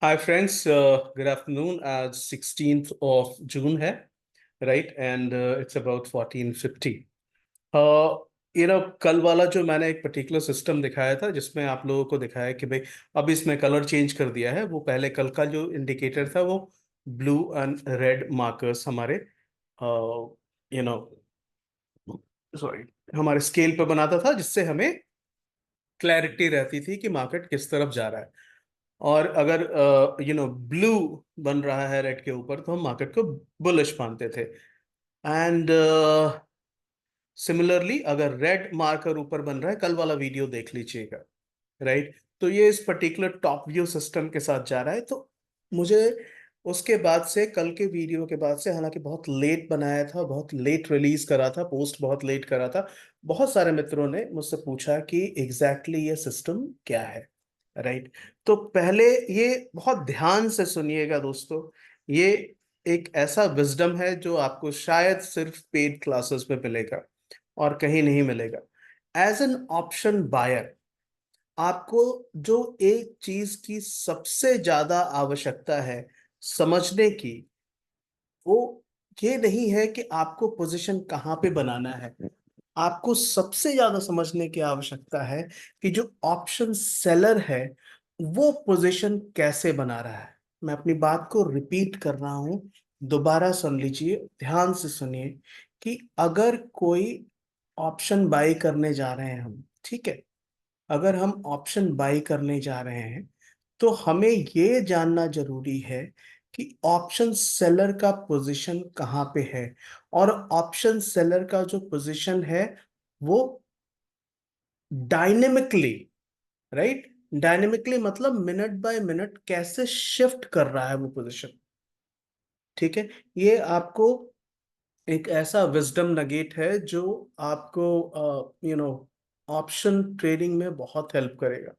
Hi friends, good afternoon. आज 16th of June है, right? And it's about 14:50. कल वाला जो मैंने एक पर्टिकुलर सिस्टम दिखाया था जिसमें आप लोगों को दिखाया कि भाई अब इसमें कलर चेंज कर दिया है। वो पहले कल का जो इंडिकेटर था वो ब्लू एंड रेड मार्कर्स हमारे यू नो सॉरी हमारे स्केल पे बनाता था, जिससे हमें क्लैरिटी रहती थी कि मार्केट किस तरफ जा रहा है। और अगर ब्लू बन रहा है रेड के ऊपर तो हम मार्केट को बुलिश मानते थे। एंड सिमिलरली अगर रेड मार्कर ऊपर बन रहा है, कल वाला वीडियो देख लीजिएगा, राइट? तो ये इस पर्टिकुलर टॉप व्यू सिस्टम के साथ जा रहा है। तो मुझे उसके बाद से, कल के वीडियो के बाद से, हालांकि बहुत लेट बनाया था, बहुत लेट रिलीज करा था, पोस्ट बहुत लेट करा था, बहुत सारे मित्रों ने मुझसे पूछा कि एग्जैक्टली ये सिस्टम क्या है, राइट? तो पहले ये बहुत ध्यान से सुनिएगा दोस्तों। ये एक ऐसा विजडम है जो आपको शायद सिर्फ पेड क्लासेस में मिलेगा और कहीं नहीं मिलेगा। एज एन ऑप्शन बायर, आपको जो एक चीज की सबसे ज्यादा आवश्यकता है समझने की, वो ये नहीं है कि आपको पोजीशन कहाँ पे बनाना है। आपको सबसे ज्यादा समझने की आवश्यकता है कि जो ऑप्शन सेलर है वो पोजीशन कैसे बना रहा है। मैं अपनी बात को रिपीट कर रहा हूं, दोबारा सुन लीजिए, ध्यान से सुनिए कि अगर कोई ऑप्शन बाई करने जा रहे हैं हम, ठीक है, अगर हम ऑप्शन बाई करने जा रहे हैं तो हमें ये जानना जरूरी है कि ऑप्शन सेलर का पोजीशन कहाँ पे है। और ऑप्शन सेलर का जो पोजीशन है वो डायनेमिकली, राइट, डायनेमिकली मतलब मिनट बाय मिनट कैसे शिफ्ट कर रहा है वो पोजीशन, ठीक है। ये आपको एक ऐसा विजडम नगेट है जो आपको ऑप्शन ट्रेडिंग में बहुत हेल्प करेगा।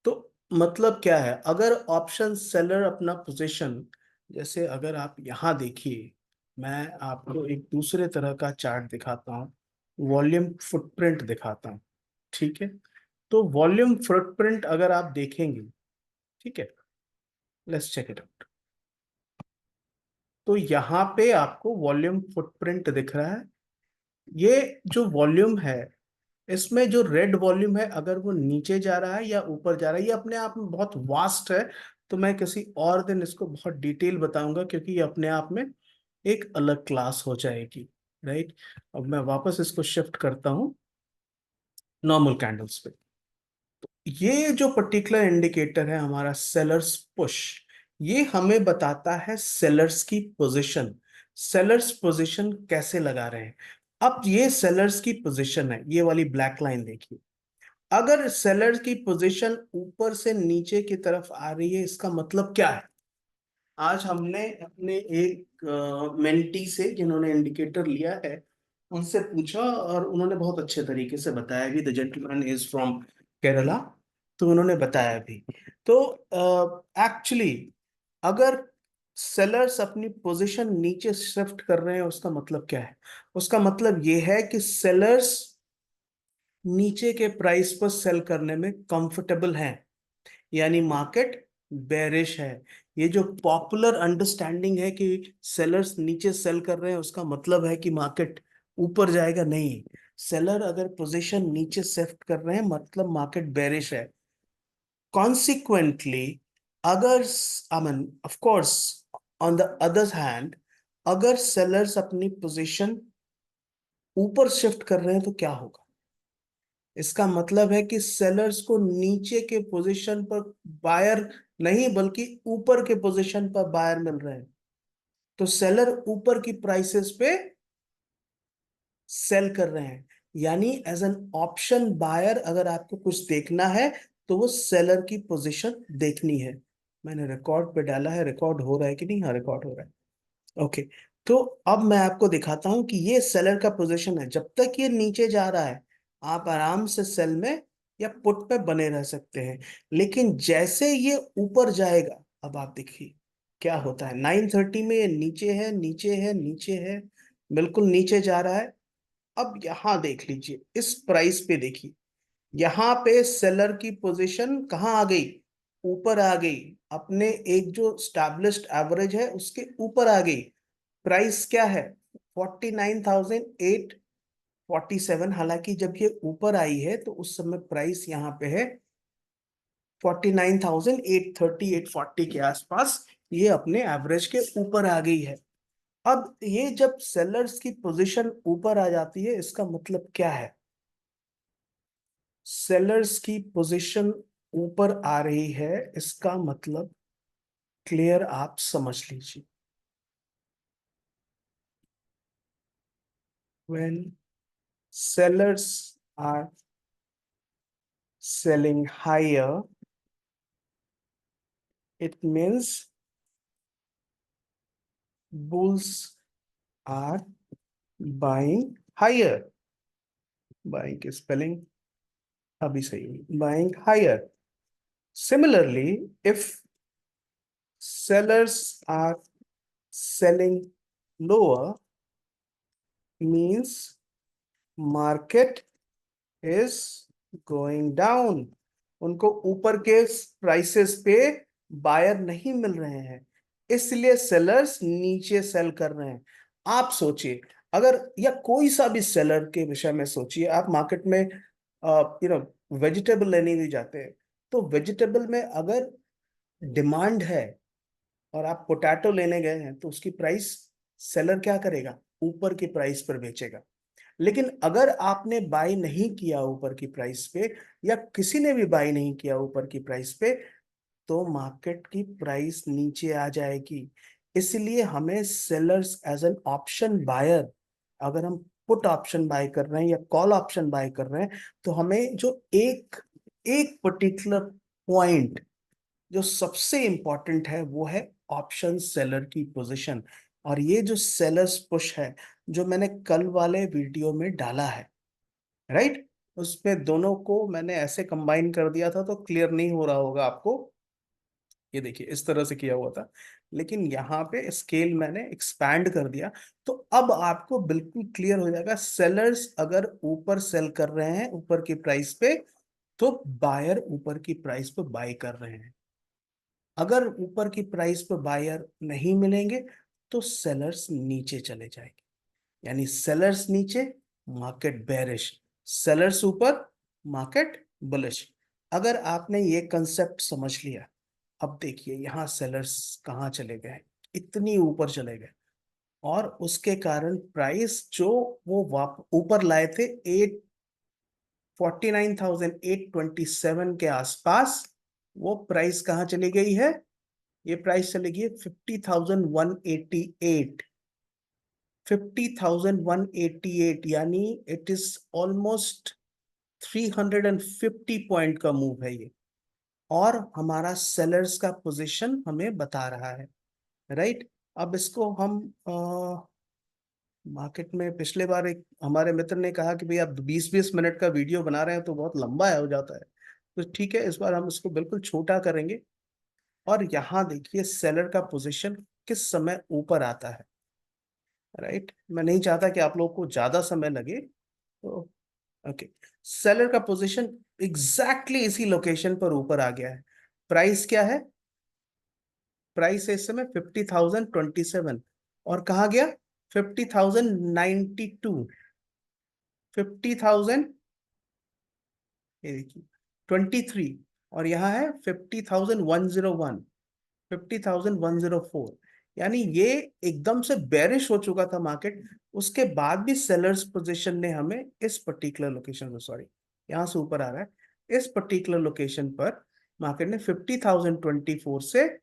तो मतलब क्या है, अगर ऑप्शन सेलर अपना पोजीशन, जैसे अगर आप यहां देखिए, मैं आपको एक दूसरे तरह का चार्ट दिखाता हूँ, वॉल्यूम फुटप्रिंट दिखाता हूँ, ठीक है। तो वॉल्यूम फुटप्रिंट अगर आप देखेंगे, ठीक है, लेट्स चेक इट आउट। तो यहाँ पे आपको वॉल्यूम फुटप्रिंट दिख रहा है। ये जो वॉल्यूम है, इसमें जो रेड वॉल्यूम है, अगर वो नीचे जा रहा है या ऊपर जा रहा है, ये अपने आप में बहुत वास्ट है। तो मैं किसी और दिन इसको बहुत डिटेल बताऊंगा, क्योंकि ये अपने आप में एक अलग क्लास हो जाएगी, राइट? अब मैं वापस इसको शिफ्ट करता हूं नॉर्मल कैंडल्स पे। ये जो पर्टिकुलर इंडिकेटर है हमारा सेलर्स पुश, ये हमें बताता है सेलर्स की पोजीशन, सेलर्स पोजीशन कैसे लगा रहे हैं। अब ये सेलर्स की पोजीशन है, ये वाली ब्लैक लाइन देखिए। अगर सेलर की पोजीशन ऊपर से नीचे की तरफ आ रही है, इसका मतलब क्या है? आज हमने अपने एक मेंटी से, जिन्होंने इंडिकेटर लिया है, उनसे पूछा और उन्होंने बहुत अच्छे तरीके से बताया भी। The gentleman is from Kerala, तो उन्होंने बताया भी। तो एक्चुअली अगर सेलर्स अपनी पोजीशन नीचे शिफ्ट कर रहे हैं, उसका मतलब क्या है? उसका मतलब ये है कि सेलर्स नीचे के प्राइस पर सेल करने में कंफर्टेबल हैं, यानी मार्केट बेरिश है। ये जो पॉपुलर अंडरस्टैंडिंग है कि सेलर्स नीचे सेल कर रहे हैं, उसका मतलब है कि मार्केट ऊपर जाएगा, नहीं। सेलर अगर पोजीशन नीचे शिफ्ट कर रहे हैं मतलब मार्केट बेरिश है। कॉन्सिक्वेंटली अगर, I mean of course, on the other hand, अगर सेलर्स अपनी पोजीशन ऊपर शिफ्ट कर रहे हैं तो क्या होगा? इसका मतलब है कि सेलर्स को नीचे के पोजीशन पर बायर नहीं, बल्कि ऊपर के पोजीशन पर बायर मिल रहे हैं। तो सेलर ऊपर की प्राइसेस पे सेल कर रहे हैं। यानी एज एन ऑप्शन बायर अगर आपको कुछ देखना है तो वो सेलर की पोजीशन देखनी है। मैंने रिकॉर्ड पे डाला है, रिकॉर्ड हो रहा है कि नहीं? हाँ, रिकॉर्ड हो रहा है। ओके। तो अब मैं आपको दिखाता हूं कि ये सेलर का पोजीशन है। जब तक ये नीचे जा रहा है आप आराम से सेल में या पुट पे बने रह सकते हैं। लेकिन जैसे ये ऊपर जाएगा, अब आप देखिए क्या होता है। 9:30 में ये नीचे है, नीचे है, नीचे है, बिल्कुल नीचे जा रहा है। अब यहां देख लीजिए, इस प्राइस पे देखिए, यहां पे सेलर की पोजीशन कहां आ गई? ऊपर आ गई, अपने एक जो स्टैब्लिश्ड एवरेज है उसके ऊपर आ गई। प्राइस क्या है? 49,847। हालांकि जब ये ऊपर आई है तो उस समय प्राइस यहाँ पे है 49,830 840 के आसपास, ये अपने एवरेज के ऊपर आ गई है। अब ये जब सेलर्स की पोजीशन ऊपर आ जाती है, इसका मतलब क्या है? सेलर्स की पोजीशन ऊपर आ रही है, इसका मतलब क्लियर आप समझ लीजिए। when sellers are selling higher, it means bulls are buying higher. Buying की spelling अभी सही हुई, buying higher. Similarly, if sellers are selling lower, means market is going down. उनको ऊपर के प्राइसेस पे बायर नहीं मिल रहे हैं, इसलिए सेलर्स नीचे सेल कर रहे हैं। आप सोचिए, अगर या कोई सा भी सेलर के विषय में सोचिए, आप मार्केट में वेजिटेबल लेने भी जाते हैं, तो वेजिटेबल में अगर डिमांड है और आप पोटैटो लेने गए हैं तो उसकी प्राइस सेलर क्या करेगा? ऊपर की प्राइस पर बेचेगा। लेकिन अगर आपने बाय नहीं किया ऊपर की प्राइस पे, या किसी ने भी बाय नहीं किया ऊपर की प्राइस पे, तो मार्केट की प्राइस नीचे आ जाएगी। इसलिए हमें sellers as an option buyer, अगर हम पुट ऑप्शन बाय कर रहे हैं या कॉल ऑप्शन बाय कर रहे हैं, तो हमें जो एक एक पर्टिकुलर पॉइंट जो सबसे इंपॉर्टेंट है वो है ऑप्शन सेलर की पोजीशन। और ये जो सेलर्स पुश है, जो मैंने कल वाले वीडियो में डाला है, राइट, उसमें दोनों को मैंने ऐसे कंबाइन कर दिया था, तो क्लियर नहीं हो रहा होगा आपको। ये देखिए इस तरह से किया हुआ था, लेकिन यहाँ पे स्केल मैंने एक्सपैंड कर दिया, तो अब आपको बिल्कुल क्लियर हो जाएगा। सेलर्स अगर ऊपर सेल कर रहे हैं ऊपर की प्राइस पे, तो बायर ऊपर की प्राइस पे बाय कर रहे हैं। अगर ऊपर की प्राइस पे बायर नहीं मिलेंगे, तो सेलर्स नीचे चले जाएंगे। यानी सेलर्स नीचे, मार्केट बेरिश, सेलर्स ऊपर, मार्केट बुलिश। अगर आपने ये कंसेप्ट समझ लिया, अब देखिए यहाँ सेलर्स कहाँ चले गए, इतनी ऊपर चले गए, और उसके कारण प्राइस जो वो ऊपर लाए थे 49,827 के आसपास, वो प्राइस कहाँ चली गई है? ये प्राइस चली गई 50,188। 50,188, यानी इट इज ऑलमोस्ट 350 पॉइंट का मूव है ये। और हमारा सेलर्स का पोजीशन हमें बता रहा है, राइट। अब इसको हम मार्केट में, पिछले बार एक हमारे मित्र ने कहा कि भाई आप 20-20 मिनट का वीडियो बना रहे हैं तो बहुत लंबा हो जाता है, तो ठीक है, इस बार हम इसको बिल्कुल छोटा करेंगे। और यहाँ देखिए सेलर का पोजीशन किस समय ऊपर आता है, राइट। मैं नहीं चाहता कि आप लोग को ज्यादा समय लगे, तो ओके। सेलर का पोजीशन एग्जैक्टली इसी लोकेशन पर ऊपर आ गया है। प्राइस क्या है? प्राइस है इस समय 50,027, और कहा गया 50,092, 50,000, ये देखिए 23, और यहाँ है 50,101, 50,104। यानी ये एकदम से बेरिश हो चुका था मार्केट, उसके बाद भी सेलर्स पोजीशन ने हमें इस पर्टिकुलर लोकेशन पर, सॉरी यहाँ से ऊपर आ रहा है, इस पर्टिकुलर लोकेशन पर मार्केट ने 50,024 से,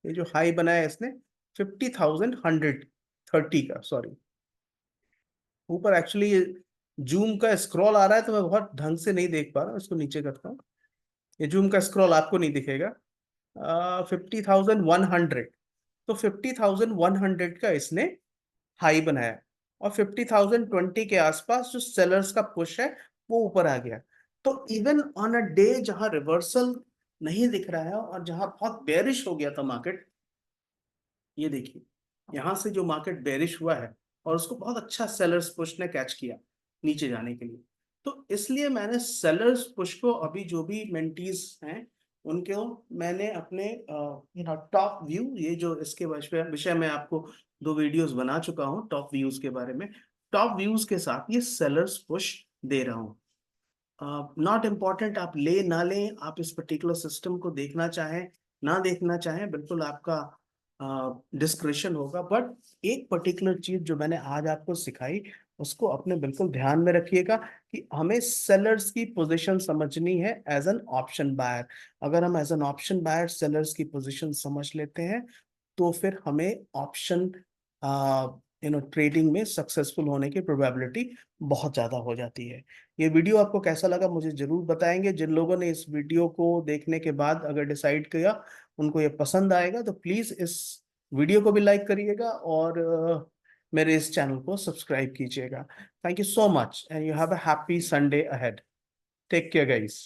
ये जो हाई बनाया है इसने 50,130 का, सॉरी ऊपर एक्चुअली ये जूम का स्क्रॉल आ रहा है तो मैं बहुत ढंग से नहीं देख पा रहा हूँ, इसको नीचे करता हूँ। ये जूम का स्क्रॉल आपको नहीं दिखेगा। 50,100, तो 50,100 का इसने हाई बनाया, और 50,020 के आसपास जो सेलर्स का पुश है वो ऊपर आ गया। तो इवन ऑन अ डे जहां रिवर्सल नहीं दिख रहा है और जहां बहुत बेरिश हो गया था मार्केट, ये देखिए यहां से जो मार्केट बेरिश हुआ है, और उसको बहुत अच्छा सेलर्स पुश ने कैच किया नीचे जाने के लिए। तो इसलिए मैंने सेलर्स पुश को, अभी जो भी मेंटीज हैं उनको मैंने अपने टॉप व्यू, ये जो इसके विषय में आपको 2 वीडियोस बना चुका हूँ टॉप व्यूज के बारे में, टॉप व्यूज के साथ ये सेलर्स पुश दे रहा हूँ। नॉट इम्पॉर्टेंट आप ले ना लें, आप इस पर्टिकुलर सिस्टम को देखना चाहें ना देखना चाहें, बिल्कुल आपका डिस्क्रिप्शन होगा, बट एक पर्टिकुलर चीज जो मैंने आज आपको सिखाई उसको अपने बिल्कुल ध्यान में रखिएगा कि हमें सेलर्स की पोजीशन समझनी है एज एन ऑप्शन बायर। अगर हम as an option buyer sellers की पोजीशन समझ लेते हैं तो फिर हमें ऑप्शन ट्रेडिंग में सक्सेसफुल होने की प्रोबेबिलिटी बहुत ज्यादा हो जाती है। ये वीडियो आपको कैसा लगा मुझे जरूर बताएंगे। जिन लोगों ने इस वीडियो को देखने के बाद अगर डिसाइड किया उनको ये पसंद आएगा तो प्लीज इस वीडियो को भी लाइक करिएगा और मेरे इस चैनल को सब्सक्राइब कीजिएगा। Thank you so much and you have a happy Sunday ahead. Take care guys.